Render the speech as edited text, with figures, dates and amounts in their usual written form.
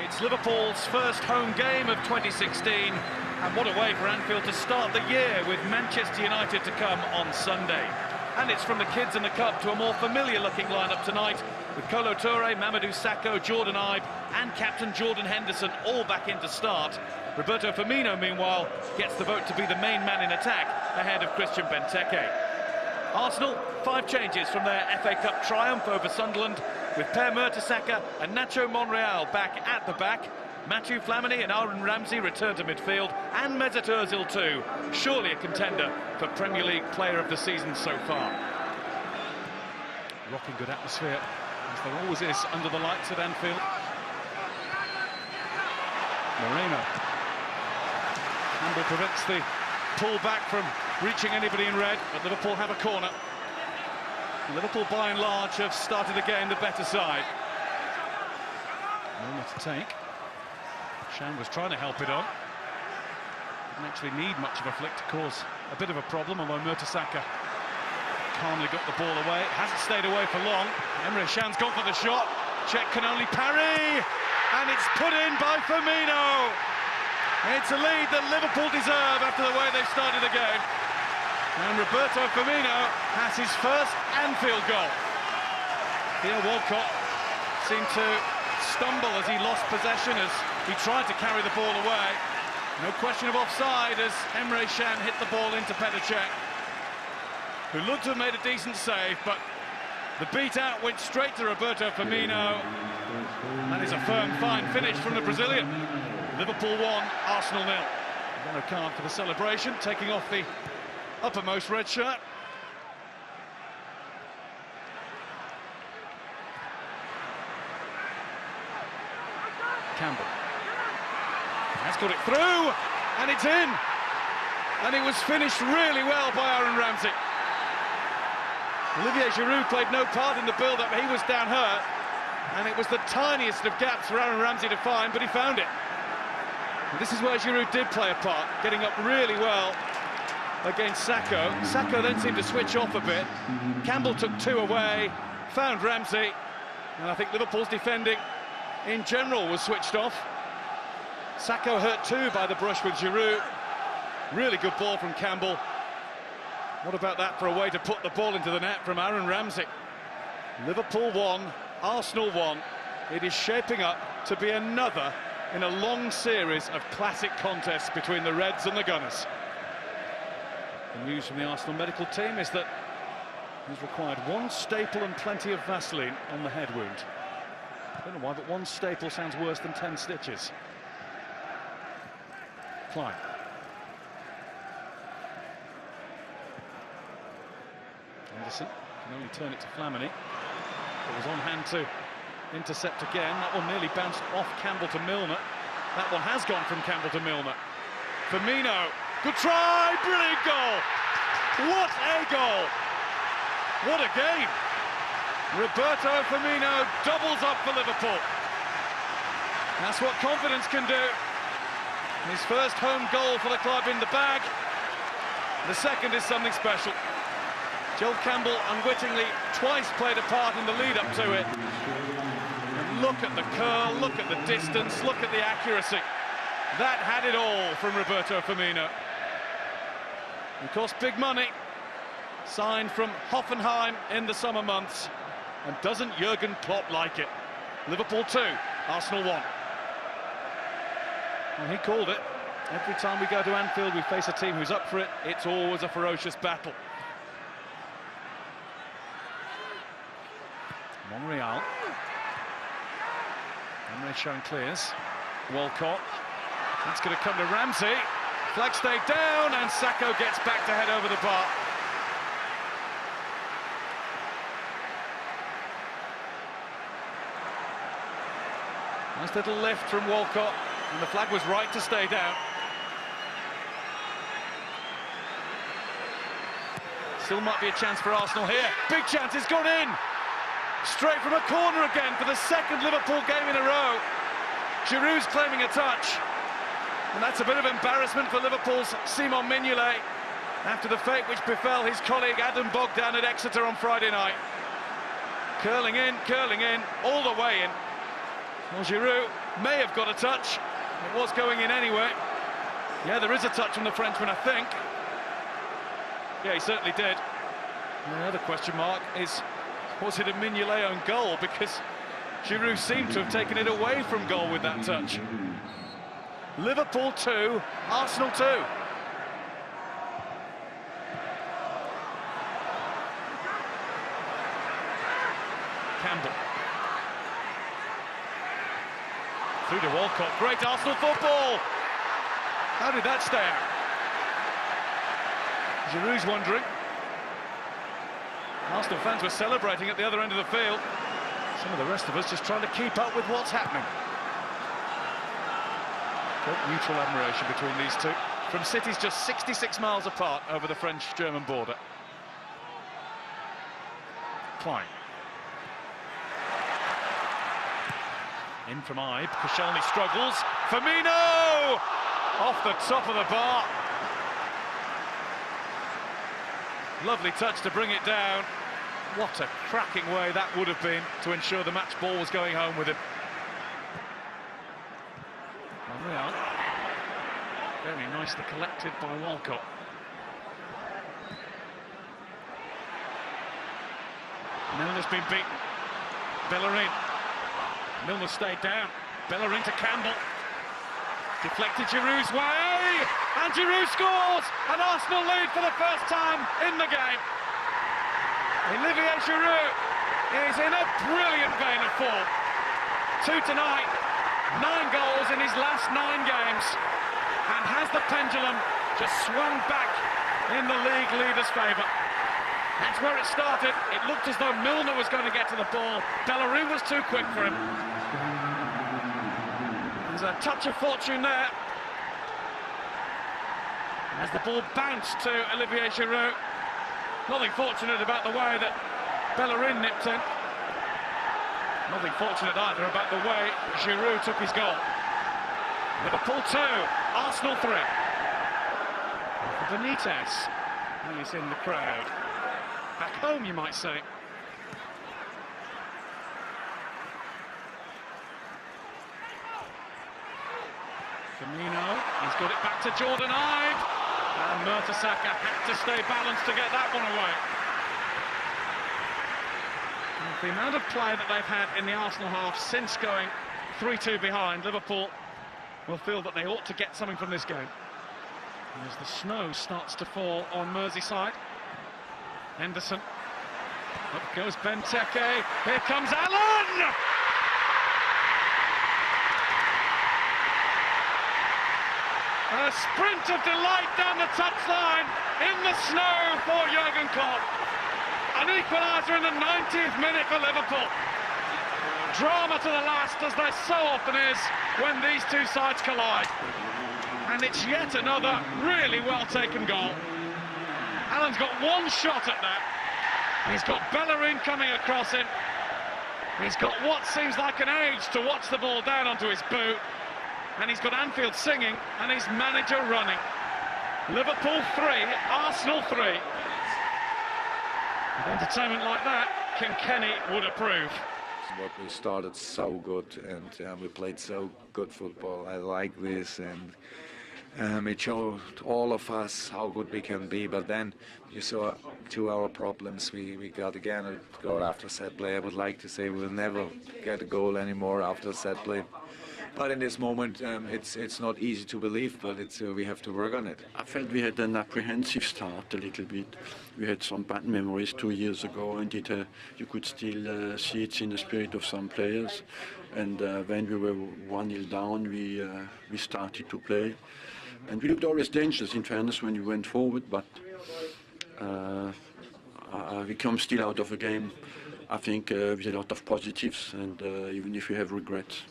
It's Liverpool's first home game of 2016, and what a way for Anfield to start the year with Manchester United to come on Sunday. And it's from the kids in the cup to a more familiar-looking lineup tonight, with Kolo Touré, Mamadou Sakho, Jordan Ibe and captain Jordan Henderson all back in to start. Roberto Firmino, meanwhile, gets the vote to be the main man in attack ahead of Christian Benteke. Arsenal, 5 changes from their FA Cup triumph over Sunderland, with Per Mertesacker and Nacho Monreal back at the back. Mathieu Flamini and Aaron Ramsey return to midfield, and Mesut Ozil too, surely a contender for Premier League Player of the Season so far. Rocking good atmosphere, as there always is under the lights at Anfield. Moreno. Campbell prevents the pull back from reaching anybody in red, but Liverpool have a corner. Liverpool, by and large, have started the game the better side. Moment to take. Joen was trying to help it on. Didn't actually need much of a flick to cause a bit of a problem, although Mertesacker calmly got the ball away. It hasn't stayed away for long. Emre Can's gone for the shot. Czech can only parry, and it's put in by Firmino. It's a lead that Liverpool deserve after the way they've started the game. And Roberto Firmino has his first Anfield goal. Theo Walcott seemed to stumble as he lost possession, as he tried to carry the ball away. No question of offside as Emre Can hit the ball into Petr Cech, who looked to have made a decent save, but the beat out went straight to Roberto Firmino. That is a firm, fine finish from the Brazilian. Liverpool 1, Arsenal 0. Yellow card for the celebration, taking off the uppermost red shirt. Campbell has got it through, and it's in, and it was finished really well by Aaron Ramsey. Olivier Giroud played no part in the build-up. He was down hurt, and it was the tiniest of gaps for Aaron Ramsey to find, but he found it. And this is where Giroud did play a part, getting up really well against Sakho. Sakho then seemed to switch off a bit. Campbell took 2 away, found Ramsey, and I think Liverpool's defending in general was switched off. Sakho hurt too by the brush with Giroud. Really good ball from Campbell. What about that for a way to put the ball into the net from Aaron Ramsey? Liverpool 1, Arsenal 1. It is shaping up to be another in a long series of classic contests between the Reds and the Gunners. The news from the Arsenal medical team is that he's required 1 staple and plenty of Vaseline on the head wound. I don't know why, but 1 staple sounds worse than 10 stitches. Klein. Anderson can only turn it to Flamini. It was on hand to intercept again. That one nearly bounced off Campbell to Milner. That one has gone from Campbell to Milner. Firmino. Good try, brilliant goal! What a goal! What a game! Roberto Firmino doubles up for Liverpool. That's what confidence can do. His first home goal for the club in the bag. The second is something special. Joel Campbell unwittingly twice played a part in the lead-up to it. And look at the curl, look at the distance, look at the accuracy. That had it all from Roberto Firmino. Of course, big money, signed from Hoffenheim in the summer months. And doesn't Jurgen Klopp like it? Liverpool 2, Arsenal 1. Well, he called it. Every time we go to Anfield, we face a team who's up for it. It's always a ferocious battle. Monreal. Emre Can clears. Walcott. That's going to come to Ramsey. Flag stayed down, and Sakho gets back to head over the bar. Nice little lift from Walcott, and the flag was right to stay down. Still might be a chance for Arsenal here. Big chance, it's gone in! Straight from a corner again for the second Liverpool game in a row. Giroud's claiming a touch. And that's a bit of embarrassment for Liverpool's Simon Mignolet after the fate which befell his colleague Adam Bogdan at Exeter on Friday night. Curling in, all the way in. Well, Giroud may have got a touch. It was going in anyway. Yeah, there is a touch from the Frenchman, I think. Yeah, he certainly did. And the other question mark is, was it a Mignolet own goal? Because Giroud seemed to have taken it away from goal with that touch. Liverpool 2, Arsenal 2. Campbell. Through to Walcott. Great Arsenal football. How did that stay out? Giroud's wondering. Arsenal fans were celebrating at the other end of the field. Some of the rest of us just trying to keep up with what's happening. Quite mutual admiration between these two. From cities just 66 miles apart over the French-German border. Klein. In from Ibe. Koscielny struggles. Firmino! Off the top of the bar. Lovely touch to bring it down. What a cracking way that would have been to ensure the match ball was going home with him. Well, very nicely collected by Walcott. Milner's been beaten. Bellerin. Milner stayed down. Bellerin to Campbell. Deflected Giroud's way, and Giroud scores! An Arsenal lead for the first time in the game. Olivier Giroud is in a brilliant vein of form. 2 tonight, 9 goals in his last 9 games, and has the pendulum just swung back in the league leader's favour. That's where it started. It looked as though Milner was going to get to the ball. Bellerin was too quick for him. There's a touch of fortune there. As the ball bounced to Olivier Giroud. Nothing fortunate about the way that Bellerin nipped in. Nothing fortunate either about the way Giroud took his goal. Liverpool 2, Arsenal 3. Benitez, he's in the crowd. Back home, you might say. Firmino, he's got it back to Jordan Ibe. And Mertesacker had to stay balanced to get that one away. And the amount of play that they've had in the Arsenal half since going 3-2 behind, Liverpool will feel that they ought to get something from this game. And as the snow starts to fall on Merseyside, Henderson, up goes Benteke, here comes Allen! A sprint of delight down the touchline in the snow for Jurgen Klopp. An equaliser in the 90th minute for Liverpool. Drama to the last, as there so often is when these two sides collide. And it's yet another really well-taken goal. Allen's got one shot at that. He's got Bellerin coming across him. He's got what seems like an age to watch the ball down onto his boot. And he's got Anfield singing and his manager running. Liverpool 3, Arsenal 3. With entertainment like that, Kenny would approve. What we started so good, and we played so good football. I like this, and it showed all of us how good we can be. But then you saw 2 hour problems. We got again a goal after set play. I would like to say we'll never get a goal anymore after set play. But in this moment, it's not easy to believe, but we have to work on it. I felt we had an apprehensive start a little bit. We had some bad memories 2 years ago, and you could still see it in the spirit of some players. And when we were 1-0 down, we started to play. And we looked always dangerous, in fairness, when we went forward, but we come still out of a game, I think, with a lot of positives, and even if we have regrets.